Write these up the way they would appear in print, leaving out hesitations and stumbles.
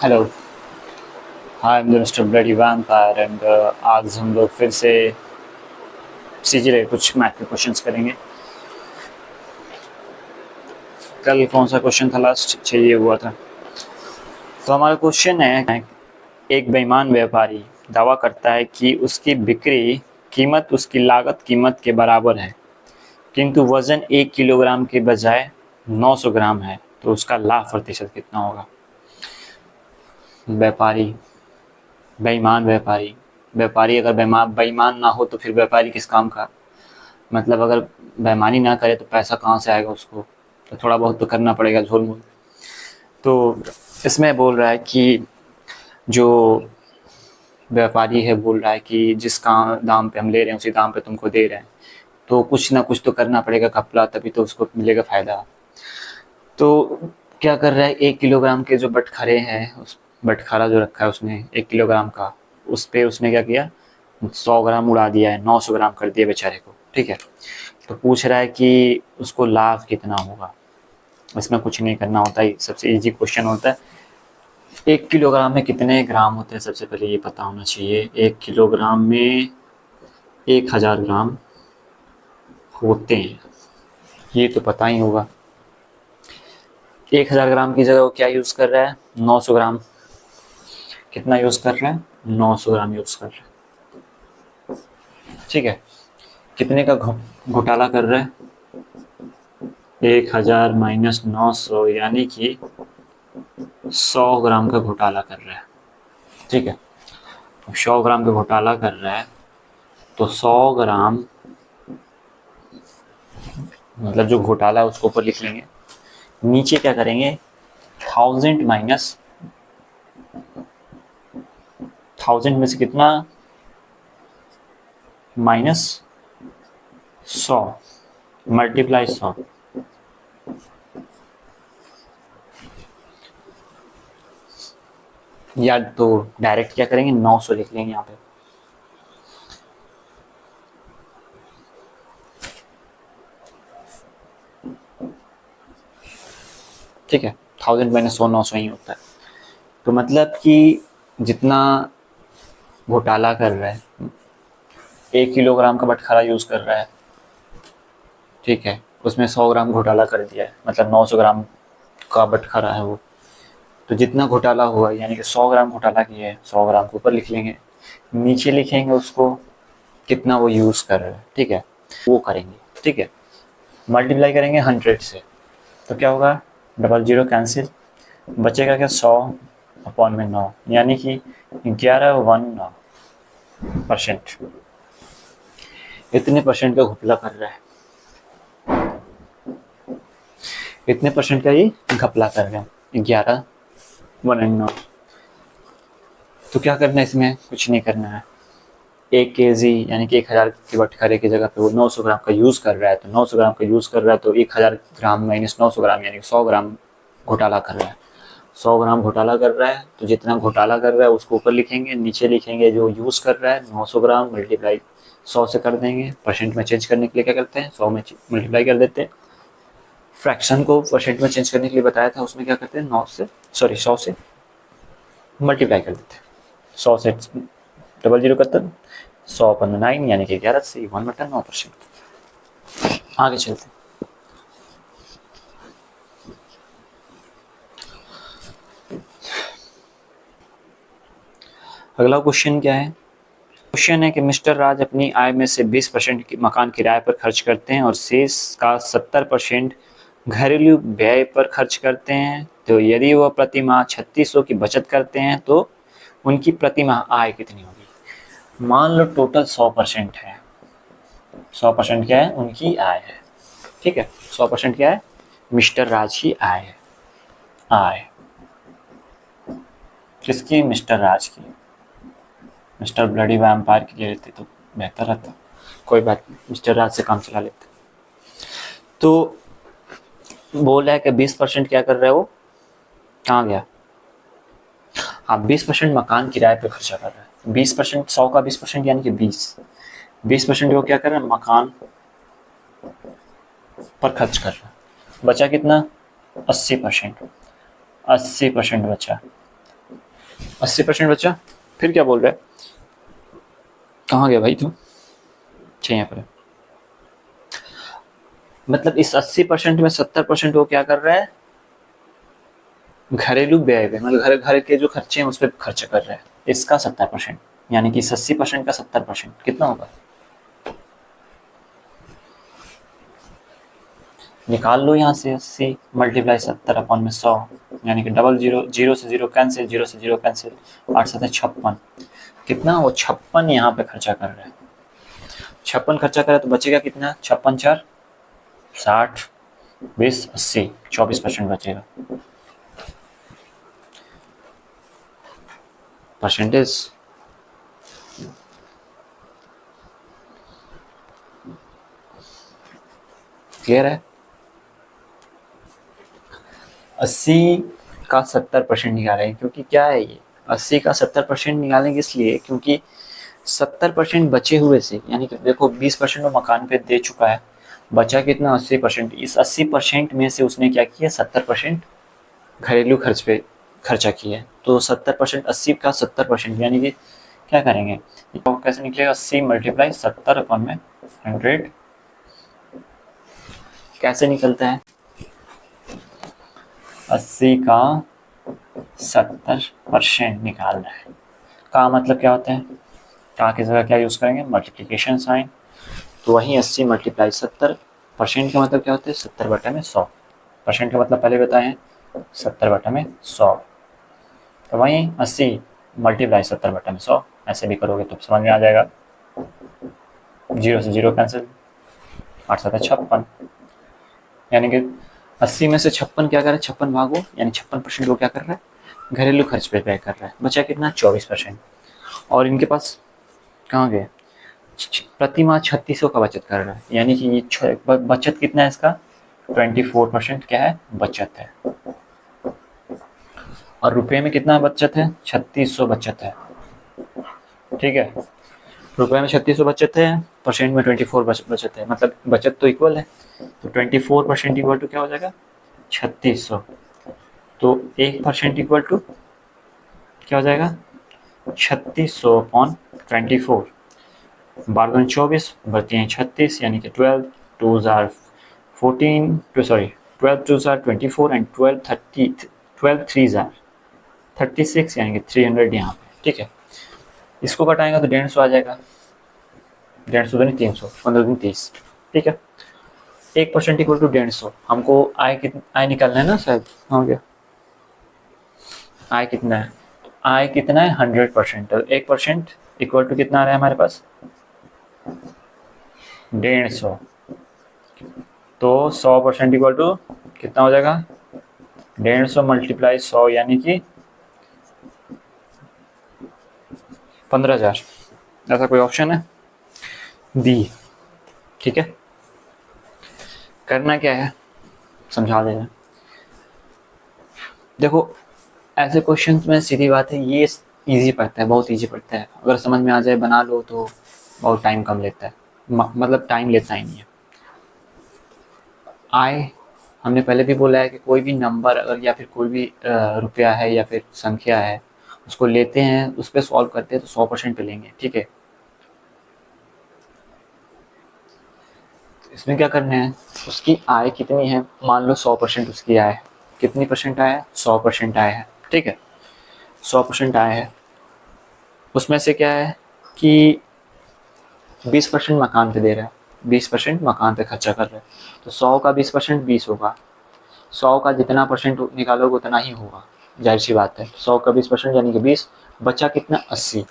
Hello. Hi mister bloody vampire and आज हम लोग फिर से सीजी रहे कुछ मैथ के क्वेश्चंस करेंगे। कल कौन सा क्वेश्चन था लास्ट चाहिए हुआ था। तो हमारा क्वेश्चन है, एक बेईमान व्यापारी दावा करता है कि उसकी बिक्री कीमत उसकी लागत कीमत के बराबर है, किंतु वजन 1 किलोग्राम के बजाय 900 ग्राम है, तो उसका लाभ प्रतिशत कितना होगा। व्यापारी, बेईमान व्यापारी। व्यापारी अगर बेईमान ना हो तो फिर व्यापारी किस काम का। मतलब अगर बेईमानी ना करे तो पैसा कहाँ से आएगा उसको, तो थोड़ा बहुत तो करना पड़ेगा झोल मूल। तो इसमें बोल रहा है कि जो व्यापारी है बोल रहा है कि जिस काम दाम पे हम ले रहे हैं उसी दाम पे तुमको दे रहे हैं, तो कुछ ना कुछ तो करना पड़ेगा घपला, तभी तो उसको मिलेगा फायदा। तो क्या कर रहा है, 1 किलोग्राम के जो बटखरे हैं, उस बटखरा जो रखा है उसने 1 किलोग्राम का, उस पे उसने क्या किया, 100 ग्राम उड़ा दिया है, 900 ग्राम कर दिया बेचारे को। ठीक है। तो पूछ रहा है कि उसको लाभ कितना होगा। इसमें कुछ नहीं करना होता है, सबसे इजी क्वेश्चन होता है। 1 किलोग्राम में कितने ग्राम होते हैं सबसे पहले ये पता होना चाहिए। 1 किलोग्राम में 1000 ग्राम होते हैं, ये तो पता ही होगा। 1000 ग्राम की जगह वो क्या यूज़ कर रहा है, 900 ग्राम। कितना यूज़ कर रहा है, 900 ग्राम यूज़ कर रहा है। ठीक है। कितने का घोटाला कर रहा है, 1000 माइनस 900 यानी कि 100 ग्राम का घोटाला कर रहा है। ठीक है। 100 ग्राम का घोटाला कर रहा है तो 100 ग्राम मतलब जो घोटाला है उसको ऊपर लिख लेंगे, नीचे क्या करेंगे, 1000 माइनस 1000 में से कितना, माइनस 100 मल्टीप्लाई 100। या तो डायरेक्ट क्या करेंगे, 900 लिख लेंगे यहाँ पे। ठीक है। 1000 माइनस 100 900 ही होता है। तो मतलब कि जितना घोटाला कर रहा है, 1 किलोग्राम का बटखरा यूज कर रहा है, ठीक है, उसमें 100 ग्राम घोटाला कर दिया है, मतलब 900 ग्राम का बटखरा है वो। तो जितना घोटाला हुआ यानी कि 100 ग्राम घोटाला किया है, 100 ग्राम को ऊपर लिख लेंगे, नीचे लिखेंगे उसको कितना वो यूज कर रहा है। ठीक है, वो करेंगे। ठीक है। मल्टीप्लाई करेंगे 100 से, तो क्या होगा, डबल जीरो कैंसिल, बचेगा क्या, 100/9 यानी कि 11% इतने परसेंट का घपला कर रहा है। इतने परसेंट का ही घपला कर रहे हैं, 11/9। तो क्या करना है, इसमें कुछ नहीं करना है। 1 kg यानी कि 1000 के बटखरे की जगह पे वो 900 ग्राम का यूज कर रहा है, तो 900 ग्राम का यूज कर रहा है तो 1000 ग्राम माइनस 900 ग्राम यानी कि 100 ग्राम घोटाला कर रहा है। 100 ग्राम घोटाला कर रहा है तो जितना घोटाला कर रहा है उसको ऊपर लिखेंगे, नीचे लिखेंगे जो यूज कर रहा है, 900 ग्राम मल्टीप्लाई 100 से कर देंगे। परसेंट में चेंज करने के लिए क्या करते हैं, 100 में मल्टीप्लाई कर देते हैं। फ्रैक्शन को परसेंट में चेंज करने के लिए बताया था, उसमें क्या करते हैं, 100 से मल्टीप्लाई कर देते हैं। 100 से डबल जीरो करते हैं, 100/9 यानी कि 11 से 1/9%। आगे चलते हैं। अगला क्वेश्चन क्या है, क्वेश्चन है कि मिस्टर राज अपनी आय में से 20% की मकान किराए पर खर्च करते हैं और शेष का 70% घरेलू व्यय पर खर्च करते हैं। तो यदि वह प्रति माह 3600 की बचत करते हैं तो उनकी प्रति माह आय कितनी होगी। मान लो टोटल 100% है, 100% क्या है, उनकी आय है। ठीक है, 100% क्या है, मिस्टर राज की आय है। आय किसकी, मिस्टर राज की। मिस्टर ब्लडी वैम्पायर के लिए लेते तो बेहतर रहता, कोई बात नहीं, मिस्टर राज से काम चला लेते। तो बोल रहा है कि 20% क्या कर रहा है वो, कहाँ गया, हाँ 20% मकान किराए पे खर्चा कर रहा है। 20%, 100 का 20% यानी कि 20% वो क्या कर रहा है, मकान पर खर्च कर रहा है। बचा कितना, 80%, 80% बचा। 80% बचा। फिर क्या बोल रहा है, कहाँ गया भाई तू? अच्छा यहाँ पर है। मतलब इस 80% में 70% वो क्या कर रहा है, घरेलू व्यय पे, मतलब घर घर के जो खर्चे हैं उस पर खर्च कर रहा है। इसका 70%, यानी कि 80% का 70% कितना होगा, निकाल लो यहाँ से। 80 मल्टीप्लाई 70/100, यानी कि डबल जीरो, जीरो से जीरो कैंसिल, जीरो से जीरो कैंसिल, 8×7 = 56। कितना, वो 56 यहाँ पे खर्चा कर रहा है। 56 खर्चा करे तो बचेगा कितना, 56×4 = 60, 20 80, 24% बचेगा। परसेंटेज क्लियर है। 80 का 70% निकालेंगे, क्योंकि क्या है ये, 80 का 70% निकालेंगे इसलिए क्योंकि 70% बचे हुए से, यानी कि देखो 20% वो मकान पे दे चुका है, बचा कितना, 80%। इस 80% में से उसने क्या किया, 70% घरेलू खर्च पे खर्चा किया है। तो 70%, 80 का 70%, यानी कि क्या करेंगे, तो कैसे निकलेगा, 80 मल्टीप्लाई 70/100 कैसे निकलता है, 80 का 70% निकालना है। का मतलब क्या होता है, का की जगह क्या यूज़ करेंगे, मल्टीप्लिकेशन साइन। तो वहीं 80 मल्टीप्लाई 70% का मतलब क्या होता है, 70/100। परसेंट का मतलब पहले बताए हैं, 70/100। तो वहीं 80 मल्टीप्लाई 70/100, ऐसे भी करोगे तो समझ में आ जाएगा। जीरो से जीरो कैंसिल, 8×7 = 56, यानी कि 80 में से 56 क्या कर रहा है, 56 भागो, यानी 56% वो क्या कर रहा है, घरेलू खर्च पे व्यय कर रहा है। बचा कितना, 24%। और इनके पास कहाँ गए, प्रति माह 3600 का बचत कर रहा है, यानी कि ये बचत कितना है इसका, 24% क्या है, बचत है। और रुपए में कितना बचत है, 3600 बचत है। ठीक है, रुपए में 3600 बचत है, परसेंट में 24 बचत है, मतलब बचत तो इक्वल है। तो 24% इक्वल टू क्या हो जाएगा, 3600। तो 1% इक्वल टू क्या हो जाएगा, 3600/24। 12×24 बढ़ती हैं 36, यानी कि 12 2s are 14, sorry 12 2s are 24 and 12 3s are 36, यानी कि 300 यहाँ पे। ठीक है, इसको घटाएंगे तो 150 आ जाएगा, 150 दूनी 300, 15 दूनी 30। ठीक है, 1% इक्वल टू 150। हमको आय निकालना है ना शायद, हो गया। आय कितना है, आय कितना है, 100%। तो 1% इक्वल टू कितना आ रहा है हमारे पास, 150। तो 100% इक्वल टू कितना हो जाएगा, 150 मल्टीप्लाई 100, यानी कि 15,000। ऐसा कोई ऑप्शन है, दी। ठीक है, करना क्या है, समझा देना। देखो ऐसे क्वेश्चंस में सीधी बात है, ये इजी पड़ता है, बहुत इजी पड़ता है। अगर समझ में आ जाए, बना लो तो बहुत टाइम कम लेता है, मतलब टाइम लेता ही नहीं है। आय, हमने पहले भी बोला है कि कोई भी नंबर अगर, या फिर कोई भी रुपया है या फिर संख्या है, उसको लेते हैं, उस पर सॉल्व करते हैं तो 100% पे लेंगे। ठीक है, इसमें क्या करना है, उसकी आय कितनी है, मान लो 100% उसकी आय है। कितनी परसेंट आय है, 100% आय है। ठीक है, 100% आय है, उसमें से क्या है कि 20% मकान पे दे रहा है, 20% मकान पे खर्चा कर रहा है। तो 100 का 20% 20 होगा, 100 का जितना परसेंट निकालोगे उतना ही होगा, जाहिर सी बात है। 100 का 20% यानी कि 20, बचा कितना, 80।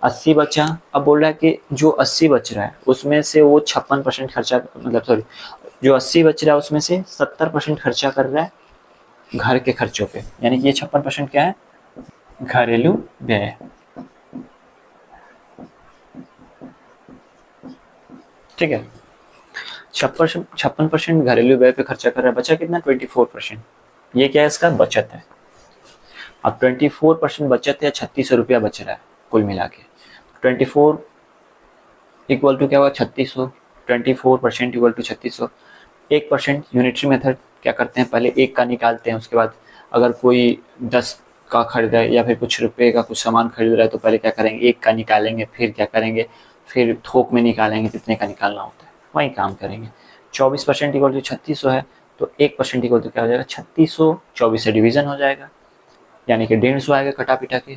80 बचा। अब बोल रहा है कि जो 80 बच रहा है उसमें से वो 56% खर्चा, मतलब सॉरी, जो 80 बच रहा है उसमें से 70% खर्चा कर रहा है घर के खर्चों पे, यानी कि ये 56% क्या है, घरेलू व्यय। ठीक है, 56% घरेलू व्यय पे खर्चा कर रहा है, बचा कितना, 24%। ये क्या है, इसका बचत है। अब 24% बचत है, 3600 रुपया बच रहा है कुल मिला के। 24 इक्वल टू क्या हुआ, 3600। 24% इक्वल टू 3600। 1% यूनिटरी मेथड क्या करते हैं, पहले 1 का निकालते हैं, उसके बाद अगर कोई 10 का खरीदा है या फिर कुछ रुपए का कुछ सामान खरीद रहा है तो पहले क्या करेंगे, 1 का निकालेंगे, फिर क्या करेंगे, फिर थोक में निकालेंगे कितने का निकालना होता है, वही काम करेंगे। 24% इक्वल टू 3600 है, तो 1% इक्वल टू क्या हो जाएगा, 3600, 24 से डिवीजन हो जाएगा, यानी कि 150 आएगा कटा पिटा के,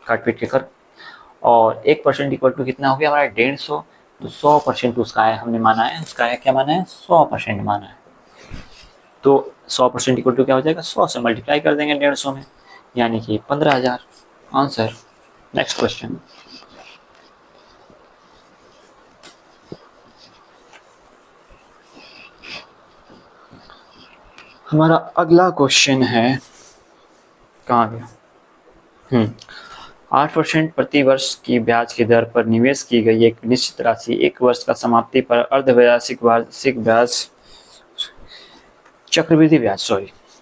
काट पीट के कर। और 1% इक्वल टू कितना हो गया हमारा 150, तो 100% उसका है, हमने माना है, उसका है क्या माना है, 100% माना है। तो 100% इक्वल टू क्या हो जाएगा, 100 से मल्टीप्लाई कर देंगे 150 में, यानी कि 15,000 आंसर। Next question. हमारा अगला क्वेश्चन है, कहाँ गया, 8% प्रति वर्ष की ब्याज की दर पर निवेश की गई एक निश्चित राशि 1 वर्ष का समाप्ति पर अर्धवार्षिक वार्षिक ब्याज चक्रवृद्धि ब्याज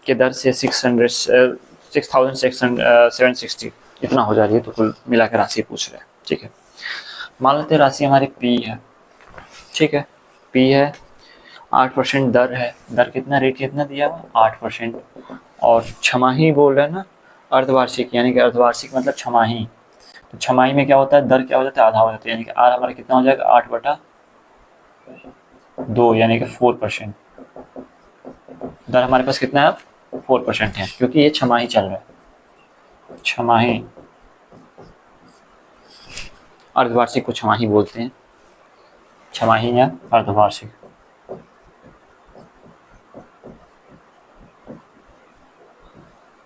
के दर से 6,760 इतना हो जा रही है, तो कुल मिला के राशि पूछ रहे हैं। ठीक है, मान लेते हैं राशि हमारी पी है, ठीक है, पी है, 8% दर है, दर कितना, रेट कितना दिया हुआ 8%, और छमाही बोल रहे हैं ना, अर्धवार्षिक, यानी कि अर्धवार्षिक मतलब छमाही, तो छमाही में क्या होता है, दर क्या हो जाता है, आधा हो जाता है, यानी कि आर हमारा कितना हो जाएगा 8/2, यानी कि 4%। दर हमारे पास कितना है, 4% है, क्योंकि ये छमाही चल रहा है, छमाही, अर्धवार्षिक को छमाही बोलते हैं, छमाही या अर्धवार्षिक।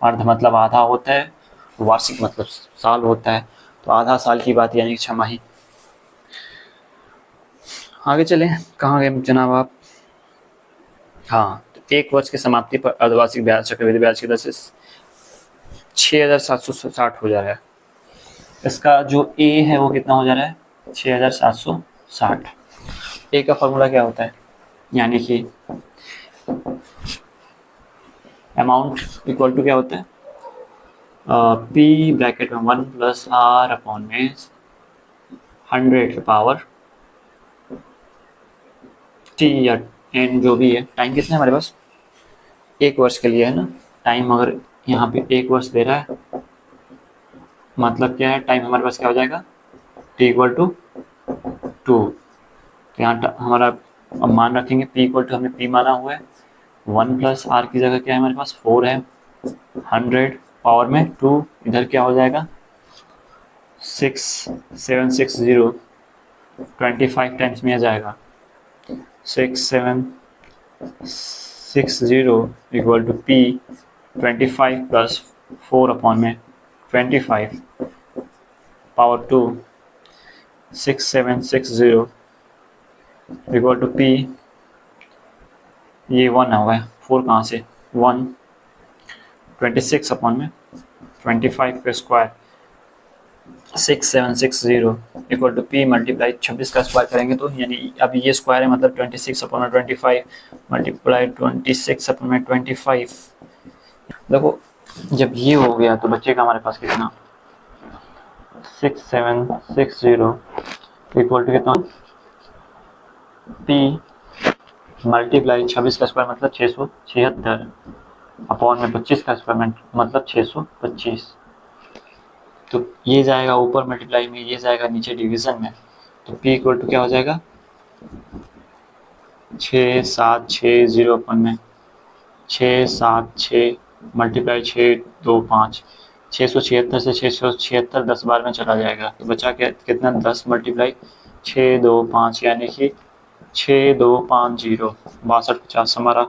अर्ध मतलब आधा होता है, वार्षिक मतलब साल होता है, तो आधा साल की बात यानी कि छमाही। आगे चले, कहाँ गए जनाब आप, हाँ, तो 1 वर्ष की समाप्ति पर अर्धवार्षिक ब्याज चक्रवृद्धि ब्याज की दर से 6,760 हो जा रहा है। इसका जो ए है वो कितना हो जा रहा है, 6,760। ए का फॉर्मूला क्या होता है, यानी कि अमाउंट इक्वल टू क्या होता है, पी ब्रैकेट में 1 + r/में 100 की पावर टी या एन जो भी है। टाइम कितना है हमारे पास, 1 वर्ष के लिए है ना, टाइम अगर यहाँ पे 1 वर्ष दे रहा है, मतलब क्या है, टाइम हमारे पास क्या हो जाएगा, t = 2। तो यहाँ हमारा अब मान रखेंगे p = हमने p माना हुआ है, 1 + r की जगह क्या है हमारे पास 4 है, 100 पावर में 2, इधर क्या हो जाएगा 6760, 25 टाइम्स में आ जाएगा, 6760 इक्वल टू p 25 + 4/में 25 पावर 2, 6760 इक्वल टू p, ये 1 होगा, 4 कहाँ से 1, 26/में 25 का square, 6760 equal to p multiply 26 का स्क्वायर करेंगे तो, यानी अब ये स्क्वायर है मतलब 26/25 मल्टीप्लाई 26/25। देखो जब ये हो गया तो बचेगा हमारे पास कितना, 6760 इक्वल टू कितना, p मल्टीप्लाई 26 का स्क्वायर मतलब 676 अपॉन में 25 का स्क्वायर मतलब 625। तो ये जाएगा ऊपर मल्टीप्लाई में, ये जाएगा नीचे डिवीजन में, तो p इक्वल टू क्या हो जाएगा 6760 अपन में 676 मल्टीप्लाई 625, 676 से 676 10 बार में चला जाएगा, तो बचा क्या कितना 10 मल्टीप्लाई 625, यानी कि 6250 6250 हमारा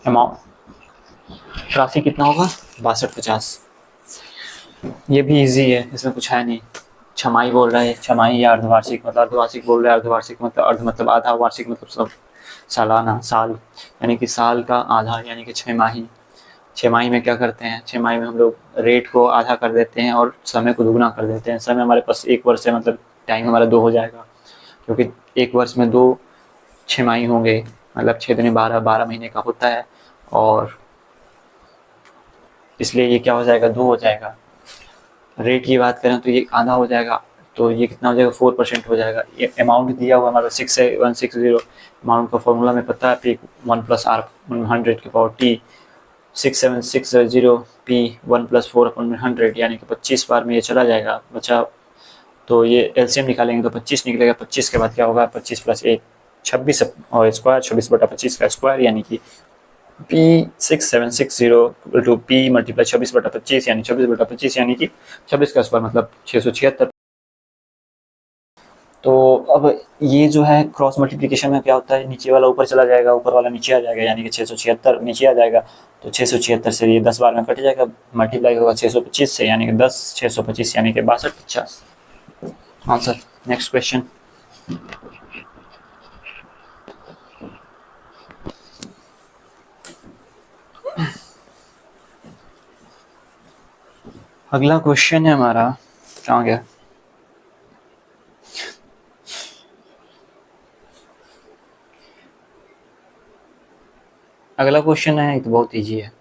अमाउंट, राशि कितना होगा 6250। ये भी इजी है, इसमें कुछ है नहीं, छमाही बोल रहा है, छमाही या अर्धवार्षिक मतलब अर्धवार्षिक बोल रहा है, अर्धवार्षिक मतलब अर्ध मतलब आधा, वार्षिक मतलब सब सालाना, साल, यानी कि साल का आधा, यानी कि 6 माही। 6 माही में क्या करते हैं, 6 माही में हम लोग रेट को आधा कर देते हैं और समय को दुगना कर देते हैं। समय हमारे पास 1 वर्ष है, मतलब टाइम हमारा 2 हो जाएगा, क्योंकि 1 वर्ष में 2 छमाही होंगे, मतलब 6 दिन 12 महीने का होता है, और इसलिए ये क्या हो जाएगा 2 हो जाएगा। रेट की बात करें तो ये आधा हो जाएगा, तो ये कितना हो जाएगा 4% हो जाएगा। ये अमाउंट दिया हुआ हमारा 6,760, अमाउंट का फॉर्मूला में पता है, 1 + r 100 की पावर t 6760 p 1 + 4/100 यानी कि 25 बार में ये चला जाएगा बचा। तो ये एलसीएम निकालेंगे तो 25 निकलेगा। 25 के बाद क्या होगा, 25 + 1 26 और स्क्वायर, 26/25 का स्क्वायर यानी कि P6760 P × 26/25 यानी 26/25 यानी कि 26 का स्क्वायर मतलब 676। तो अब ये जो है क्रॉस मल्टीप्लिकेशन में क्या होता है, नीचे वाला ऊपर चला जाएगा, ऊपर वाला नीचे आ जाएगा यानी कि 676 नीचे आ जाएगा। तो 676 से ये 10 बार में कट जाएगा, मल्टीप्लाई होगा 625 से यानी कि 10 625 यानी कि 6250 आंसर। Next question. अगला क्वेश्चन है हमारा, कहाँ गया, अगला क्वेश्चन है तो बहुत ईजी है।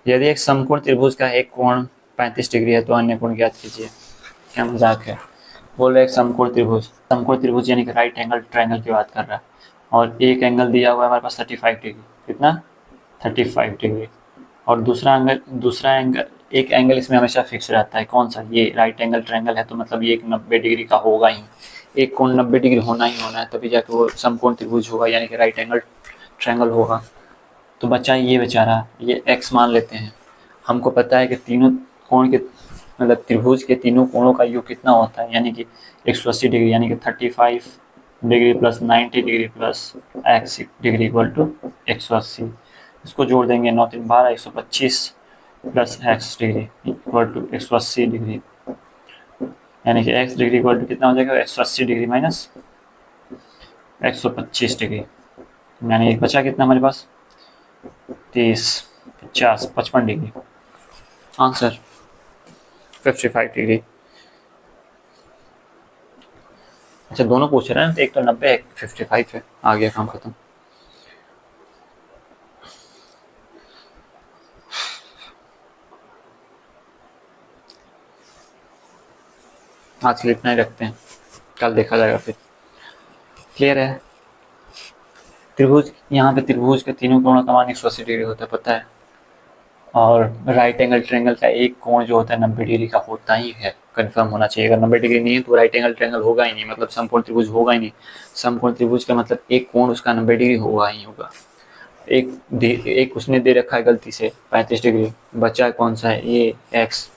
यदि एक समकोण त्रिभुज का एक कोण 35 डिग्री है तो अन्य कोण ज्ञात कीजिए। क्या मजाक है, बोल रहे एक समकोण त्रिभुज यानी कि राइट एंगल ट्रायंगल की बात कर रहा है और एक एंगल दिया हुआ है हमारे पास 35 डिग्री। कितना, 35 डिग्री। और दूसरा एंगल एक एंगल इसमें हमेशा फिक्स रहता है, कौन सा, ये राइट एंगल ट्रायंगल है तो मतलब ये एक 90 डिग्री का होगा ही, एक कोण 90 डिग्री होना ही होना है तभी जाके वो समकोण त्रिभुज होगा यानी कि राइट एंगल ट्रायंगल होगा। तो बच्चा ये बेचारा ये x मान लेते हैं। हमको पता है कि तीनों कोण के मतलब त्रिभुज के तीनों कोणों का योग कितना होता है यानी कि 180 डिग्री यानी कि 35 degree + 90 degree + x degree equal to 180। इसको जोड़ देंगे 9 3 12 125 + x degree equal to 180 degree यानी कि x डिग्री इक्वल टू कितना हो जाएगा, 180 डिग्री माइनस 125 डिग्री यानी बचा कितना हमारे पास 30 50 55 डिग्री आंसर 55 डिग्री। अच्छा दोनों पूछ रहे हैं तो एक तो 90 एक 55 है, आ गया काम खत्म। आज के लिए इतना ही रखते हैं, कल देखा जाएगा फिर। क्लियर है। त्रिभुज, यहाँ पे त्रिभुज के तीनों कोणों का मान 180 डिग्री होता है पता है, और राइट एंगल ट्रायंगल का एक कोण जो होता है 90 डिग्री का होता ही है, कंफर्म होना चाहिए। अगर 90 डिग्री नहीं है तो राइट एंगल ट्रायंगल होगा ही नहीं, मतलब समकोण त्रिभुज होगा ही नहीं। समकोण त्रिभुज का मतलब एक कोण उसका 90 डिग्री होगा ही होगा। एक उसने दे रखा है गलती से 35 डिग्री, बचा कौन सा है ये x,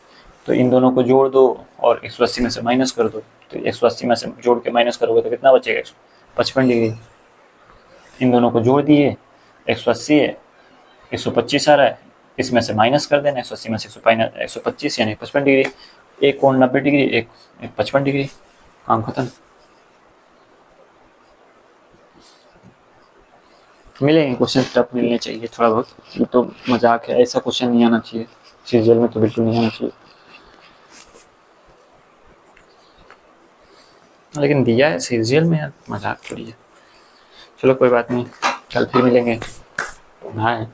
तो इन दोनों को जोड़ दो और 180 में से माइनस कर दो। तो 180 में से जोड़ के माइनस करोगे तो कितना बचेगा, 55 डिग्री। इन दोनों को जोड़ दिए 180 है, 125 आ रहा है, इसमें से माइनस कर देना 180 में से 125 यानी 55 डिग्री। एक कोण 90 डिग्री एक 55 डिग्री, काम खत्म। मिलेंगे क्वेश्चन टफ मिलने चाहिए थोड़ा बहुत, ये तो मजाक है, ऐसा क्वेश्चन नहीं आना चाहिए सीरियल में, तो बिल्कुल नहीं आना चाहिए, लेकिन दिया है सीरियल में यार, मजाक थोड़ी है। चलो कोई बात नहीं, कल फिर मिलेंगे। बाय।